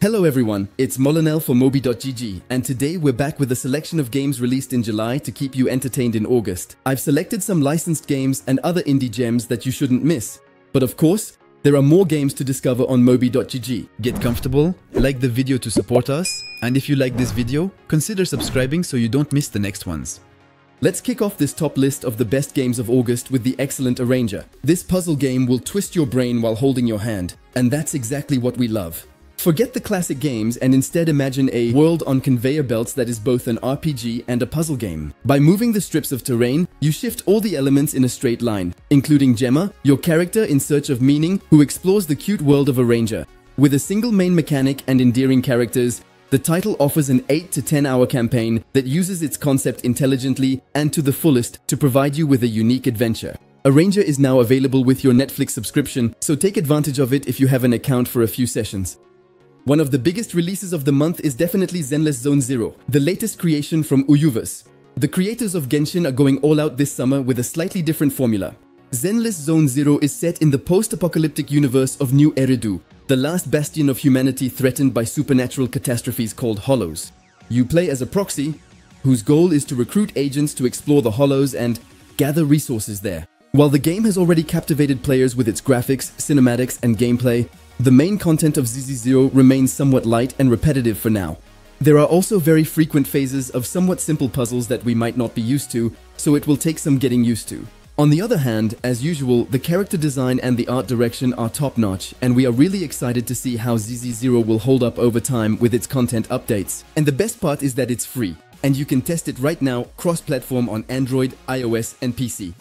Hello everyone, it's Molinel for Mobi.gg, and today we're back with a selection of games released in July to keep you entertained in August. I've selected some licensed games and other indie gems that you shouldn't miss. But of course, there are more games to discover on Mobi.gg. Get comfortable, like the video to support us, and if you like this video, consider subscribing so you don't miss the next ones. Let's kick off this top list of the best games of August with the excellent Arranger. This puzzle game will twist your brain while holding your hand, and that's exactly what we love. Forget the classic games and instead imagine a world on conveyor belts that is both an RPG and a puzzle game. By moving the strips of terrain, you shift all the elements in a straight line, including Gemma, your character in search of meaning who explores the cute world of Arranger. With a single main mechanic and endearing characters, the title offers an 8 to 10 hour campaign that uses its concept intelligently and to the fullest to provide you with a unique adventure. Arranger is now available with your Netflix subscription, so take advantage of it if you have an account for a few sessions. One of the biggest releases of the month is definitely Zenless Zone Zero, the latest creation from Uyuvus. The creators of Genshin are going all out this summer with a slightly different formula. Zenless Zone Zero is set in the post-apocalyptic universe of New Eridu, the last bastion of humanity threatened by supernatural catastrophes called Hollows. You play as a proxy, whose goal is to recruit agents to explore the Hollows and gather resources there. While the game has already captivated players with its graphics, cinematics, and gameplay, the main content of ZZ0 remains somewhat light and repetitive for now. There are also very frequent phases of somewhat simple puzzles that we might not be used to, so it will take some getting used to. On the other hand, as usual, the character design and the art direction are top-notch, and we are really excited to see how ZZ0 will hold up over time with its content updates. And the best part is that it's free, and you can test it right now cross-platform on Android, iOS, and PC.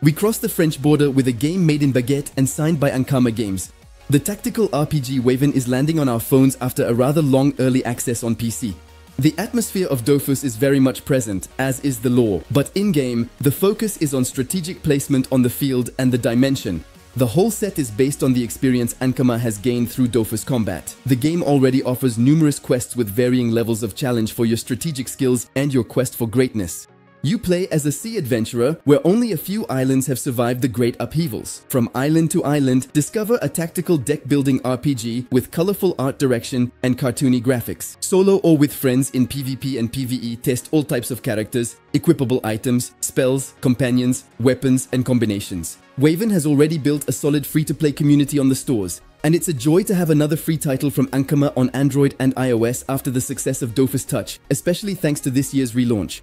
We crossed the French border with a game made in Baguette and signed by Ankama Games. The tactical RPG Waven is landing on our phones after a rather long early access on PC. The atmosphere of Dofus is very much present, as is the lore, but in-game, the focus is on strategic placement on the field and the dimension. The whole set is based on the experience Ankama has gained through Dofus combat. The game already offers numerous quests with varying levels of challenge for your strategic skills and your quest for greatness. You play as a sea adventurer where only a few islands have survived the great upheavals. From island to island, discover a tactical deck-building RPG with colorful art direction and cartoony graphics. Solo or with friends in PvP and PvE, test all types of characters, equipable items, spells, companions, weapons, and combinations. Waven has already built a solid free-to-play community on the stores, and it's a joy to have another free title from Ankama on Android and iOS after the success of Dofus Touch, especially thanks to this year's relaunch.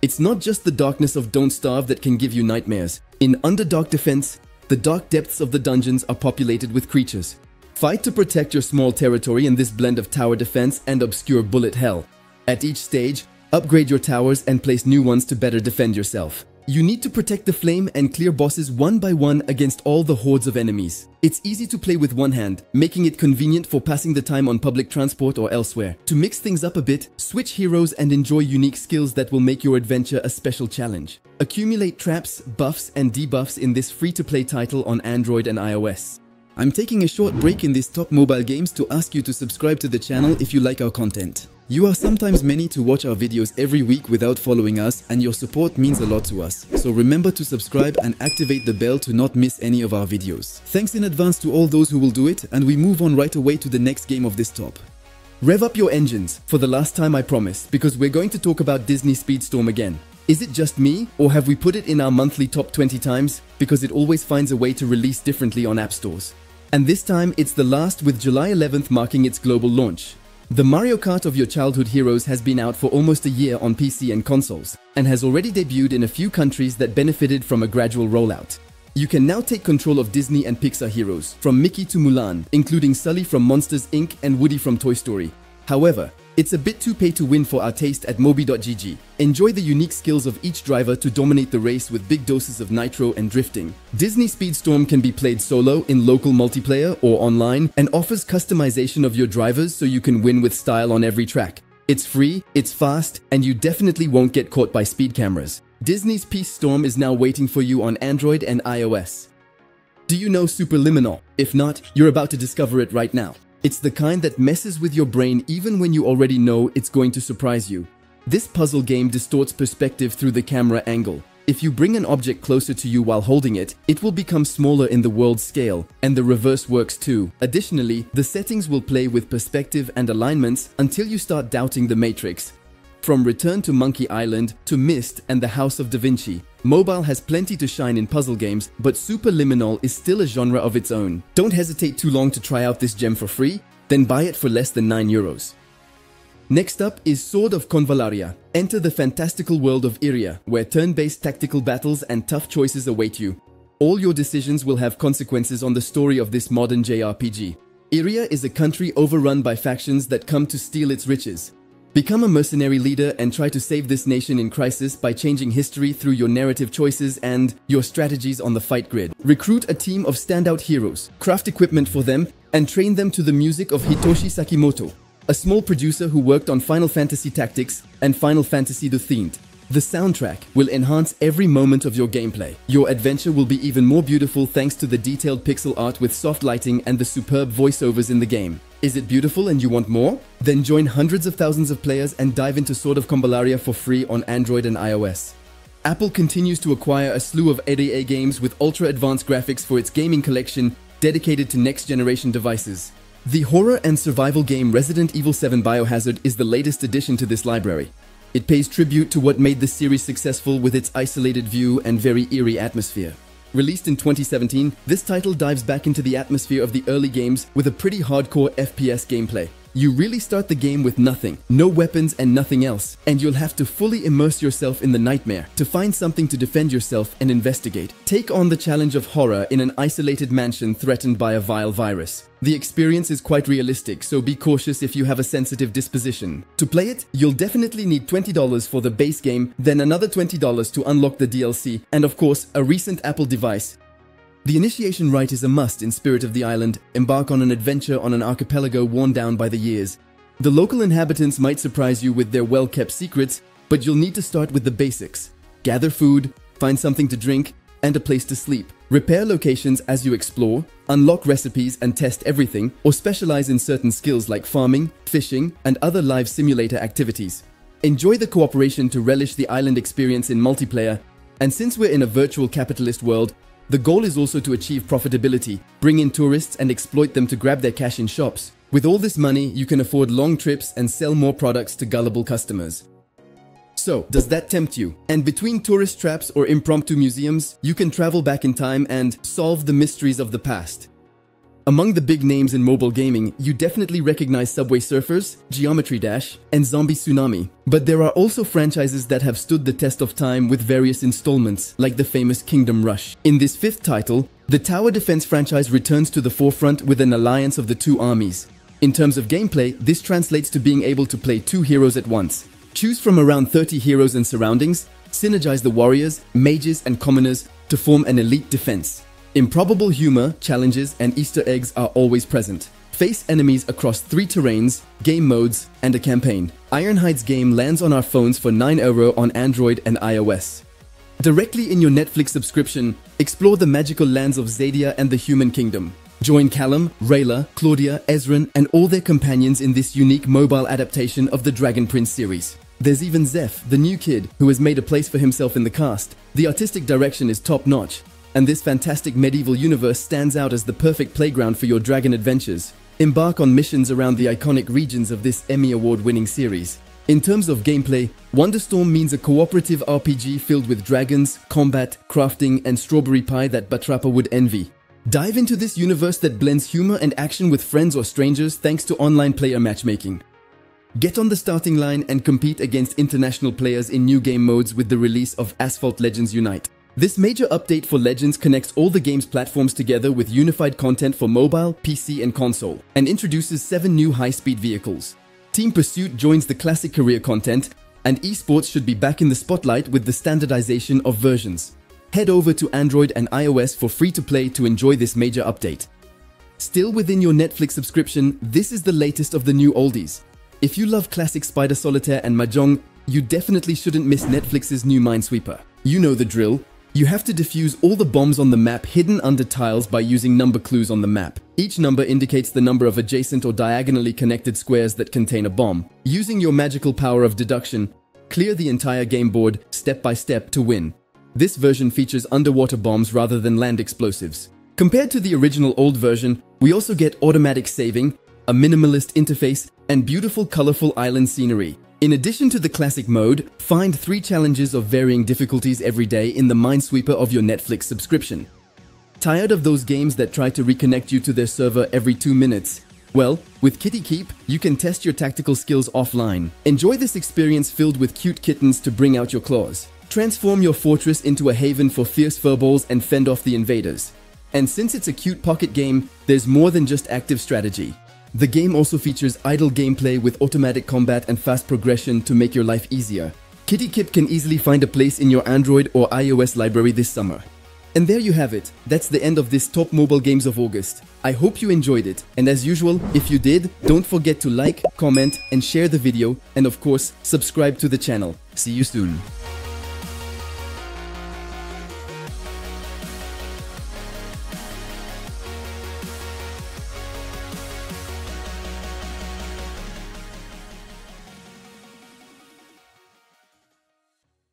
It's not just the darkness of Don't Starve that can give you nightmares. In Underdark Defense, the dark depths of the dungeons are populated with creatures. Fight to protect your small territory in this blend of tower defense and obscure bullet hell. At each stage, upgrade your towers and place new ones to better defend yourself. You need to protect the flame and clear bosses one by one against all the hordes of enemies. It's easy to play with one hand, making it convenient for passing the time on public transport or elsewhere. To mix things up a bit, switch heroes and enjoy unique skills that will make your adventure a special challenge. Accumulate traps, buffs, and debuffs in this free-to-play title on Android and iOS. I'm taking a short break in these top mobile games to ask you to subscribe to the channel if you like our content. You are sometimes many to watch our videos every week without following us, and your support means a lot to us. So remember to subscribe and activate the bell to not miss any of our videos. Thanks in advance to all those who will do it, and we move on right away to the next game of this top. Rev up your engines, for the last time I promise, because we're going to talk about Disney Speedstorm again. Is it just me, or have we put it in our monthly top 20 times? Because it always finds a way to release differently on app stores. And this time it's the last, with July 11th marking its global launch. The Mario Kart of your childhood heroes has been out for almost a year on PC and consoles, and has already debuted in a few countries that benefited from a gradual rollout. You can now take control of Disney and Pixar heroes, from Mickey to Mulan, including Sully from Monsters Inc. and Woody from Toy Story. However, it's a bit too pay to win for our taste at Mobi.gg. Enjoy the unique skills of each driver to dominate the race with big doses of nitro and drifting. Disney Speedstorm can be played solo, in local multiplayer, or online, and offers customization of your drivers so you can win with style on every track. It's free, it's fast, and you definitely won't get caught by speed cameras. Disney's Speedstorm is now waiting for you on Android and iOS. Do you know Superliminal? If not, you're about to discover it right now. It's the kind that messes with your brain even when you already know it's going to surprise you. This puzzle game distorts perspective through the camera angle. If you bring an object closer to you while holding it, it will become smaller in the world scale, and the reverse works too. Additionally, the settings will play with perspective and alignments until you start doubting the Matrix. From Return to Monkey Island to Myst and the House of Da Vinci, mobile has plenty to shine in puzzle games, but Superliminal is still a genre of its own. Don't hesitate too long to try out this gem for free, then buy it for less than €9. Next up is Sword of Convalaria. Enter the fantastical world of Iria, where turn-based tactical battles and tough choices await you. All your decisions will have consequences on the story of this modern JRPG. Iria is a country overrun by factions that come to steal its riches. Become a mercenary leader and try to save this nation in crisis by changing history through your narrative choices and your strategies on the fight grid. Recruit a team of standout heroes, craft equipment for them, and train them to the music of Hitoshi Sakimoto, a small producer who worked on Final Fantasy Tactics and Final Fantasy The Themed. The soundtrack will enhance every moment of your gameplay. Your adventure will be even more beautiful thanks to the detailed pixel art with soft lighting and the superb voiceovers in the game. Is it beautiful and you want more? Then join hundreds of thousands of players and dive into Sword of Convalaria for free on Android and iOS. Apple continues to acquire a slew of AAA games with ultra-advanced graphics for its gaming collection dedicated to next-generation devices. The horror and survival game Resident Evil 7 Biohazard is the latest addition to this library. It pays tribute to what made the series successful with its isolated view and very eerie atmosphere. Released in 2017, this title dives back into the atmosphere of the early games with a pretty hardcore FPS gameplay. You really start the game with nothing, no weapons and nothing else, and you'll have to fully immerse yourself in the nightmare to find something to defend yourself and investigate. Take on the challenge of horror in an isolated mansion threatened by a vile virus. The experience is quite realistic, so be cautious if you have a sensitive disposition. To play it, you'll definitely need $20 for the base game, then another $20 to unlock the DLC, and of course, a recent Apple device. The initiation rite is a must in Spirit of the Island. Embark on an adventure on an archipelago worn down by the years. The local inhabitants might surprise you with their well-kept secrets, but you'll need to start with the basics. Gather food, find something to drink, and a place to sleep. Repair locations as you explore, unlock recipes and test everything, or specialize in certain skills like farming, fishing, and other live simulator activities. Enjoy the cooperation to relish the island experience in multiplayer, and since we're in a virtual capitalist world, the goal is also to achieve profitability, bring in tourists and exploit them to grab their cash in shops. With all this money, you can afford long trips and sell more products to gullible customers. So, does that tempt you? And between tourist traps or impromptu museums, you can travel back in time and solve the mysteries of the past. Among the big names in mobile gaming, you definitely recognize Subway Surfers, Geometry Dash, and Zombie Tsunami. But there are also franchises that have stood the test of time with various installments, like the famous Kingdom Rush. In this fifth title, the tower defense franchise returns to the forefront with an alliance of the two armies. In terms of gameplay, this translates to being able to play two heroes at once. Choose from around 30 heroes and surroundings, synergize the warriors, mages, and commoners to form an elite defense. Improbable humor, challenges, and Easter eggs are always present. Face enemies across 3 terrains, game modes, and a campaign. Ironhide's game lands on our phones for €9 on Android and iOS. Directly in your Netflix subscription, explore the magical lands of Zadia and the Human Kingdom. Join Callum, Rayla, Claudia, Ezran, and all their companions in this unique mobile adaptation of the Dragon Prince series. There's even Zeph, the new kid, who has made a place for himself in the cast. The artistic direction is top-notch, and this fantastic medieval universe stands out as the perfect playground for your dragon adventures. Embark on missions around the iconic regions of this Emmy Award-winning series. In terms of gameplay, Wonderstorm means a cooperative RPG filled with dragons, combat, crafting, and strawberry pie that Batrapa would envy. Dive into this universe that blends humor and action with friends or strangers thanks to online player matchmaking. Get on the starting line and compete against international players in new game modes with the release of Asphalt Legends Unite. This major update for Legends connects all the game's platforms together with unified content for mobile, PC, and console, and introduces 7 new high-speed vehicles. Team Pursuit joins the classic career content, and esports should be back in the spotlight with the standardization of versions. Head over to Android and iOS for free-to-play to enjoy this major update. Still within your Netflix subscription, this is the latest of the new oldies. If you love classic Spider Solitaire and Mahjong, you definitely shouldn't miss Netflix's new Minesweeper. You know the drill. You have to defuse all the bombs on the map hidden under tiles by using number clues on the map. Each number indicates the number of adjacent or diagonally connected squares that contain a bomb. Using your magical power of deduction, clear the entire game board step by step to win. This version features underwater bombs rather than land explosives. Compared to the original old version, we also get automatic saving, a minimalist interface, and beautiful colorful island scenery. In addition to the classic mode, find 3 challenges of varying difficulties every day in the Minesweeper of your Netflix subscription. Tired of those games that try to reconnect you to their server every 2 minutes? Well, with Kitty Keep, you can test your tactical skills offline. Enjoy this experience filled with cute kittens to bring out your claws. Transform your fortress into a haven for fierce furballs and fend off the invaders. And since it's a cute pocket game, there's more than just active strategy. The game also features idle gameplay with automatic combat and fast progression to make your life easier. Kitty Keep can easily find a place in your Android or iOS library this summer. And there you have it. That's the end of this top mobile games of August. I hope you enjoyed it. And as usual, if you did, don't forget to like, comment, and share the video. And of course, subscribe to the channel. See you soon.